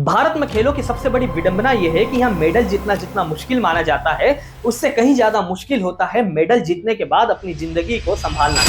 भारत में खेलों की सबसे बड़ी विडंबना यह है कि यहाँ मेडल जीतना जितना मुश्किल माना जाता है, उससे कहीं ज्यादा मुश्किल होता है मेडल जीतने के बाद अपनी जिंदगी को संभालना।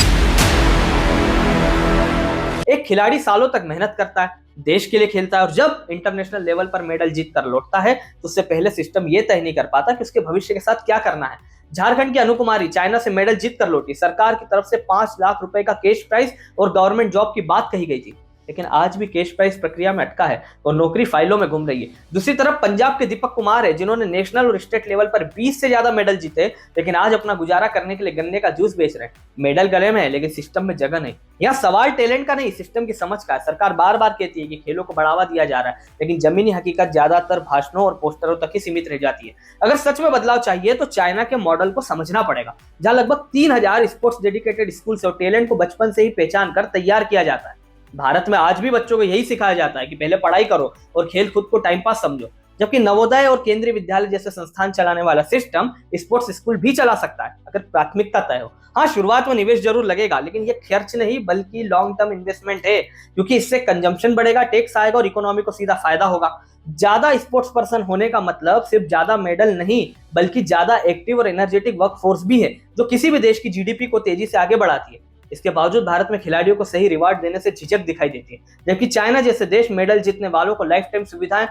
एक खिलाड़ी सालों तक मेहनत करता है, देश के लिए खेलता है और जब इंटरनेशनल लेवल पर मेडल जीत कर लौटता है तो उससे पहले सिस्टम ये तय नहीं कर पाता कि उसके भविष्य के साथ क्या करना है। झारखंड की अनुकुमारी चाइना से मेडल जीत कर लौटी, सरकार की तरफ से 5 लाख रुपए का कैश प्राइज और गवर्नमेंट जॉब की बात कही गई थी, लेकिन आज भी कैश प्राइज प्रक्रिया में अटका है और नौकरी फाइलों में घूम रही है। दूसरी तरफ पंजाब के दीपक कुमार है, जिन्होंने नेशनल और स्टेट लेवल पर 20 से ज्यादा मेडल जीते, लेकिन आज अपना गुजारा करने के लिए गन्ने का जूस बेच रहे हैं। मेडल गले में है लेकिन सिस्टम में जगह नहीं। यहाँ सवाल टैलेंट का नहीं, सिस्टम की समझ का है। सरकार बार बार कहती है कि खेलों को बढ़ावा दिया जा रहा है, लेकिन जमीनी हकीकत ज्यादातर भाषणों और पोस्टरों तक ही सीमित रह जाती है। अगर सच में बदलाव चाहिए तो चाइना के मॉडल को समझना पड़ेगा, जहां लगभग 3000 स्पोर्ट्स डेडिकेटेड स्कूल से टैलेंट को बचपन से ही पहचान कर तैयार किया जाता है। भारत में आज भी बच्चों को यही सिखाया जाता है कि पहले पढ़ाई करो और खेल खुद को टाइम पास समझो, जबकि नवोदय और केंद्रीय विद्यालय जैसे संस्थान चलाने वाला सिस्टम स्पोर्ट्स स्कूल भी चला सकता है, अगर प्राथमिकता तय हो। हाँ, शुरुआत में निवेश जरूर लगेगा, लेकिन ये खर्च नहीं बल्कि लॉन्ग टर्म इन्वेस्टमेंट है, क्योंकि इससे कंजम्पशन बढ़ेगा, टैक्स आएगा और इकोनॉमी को सीधा फायदा होगा। ज्यादा स्पोर्ट्स पर्सन होने का मतलब सिर्फ ज्यादा मेडल नहीं, बल्कि ज्यादा एक्टिव और एनर्जेटिक वर्क फोर्स भी है, जो किसी भी देश की जीडीपी को तेजी से आगे बढ़ाती है। इसके बावजूद भारत में खिलाड़ियों को सही रिवार्ड देने से झिझक दिखाई देती है, जबकि चाइना जैसे देश मेडल जीतने वालों को लाइफ टाइम सुविधाएं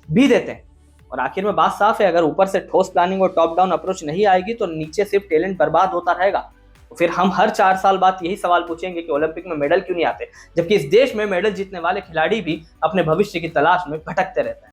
भी देते हैं। और आखिर में बात साफ है, अगर ऊपर से ठोस प्लानिंग और टॉप डाउन अप्रोच नहीं आएगी तो नीचे सिर्फ टैलेंट बर्बाद होता रहेगा। तो फिर हम हर 4 साल बाद यही सवाल पूछेंगे कि ओलंपिक में मेडल क्यों नहीं आते, जबकि इस देश में मेडल जीतने वाले खिलाड़ी भी अपने भविष्य की तलाश में भटकते रहते हैं।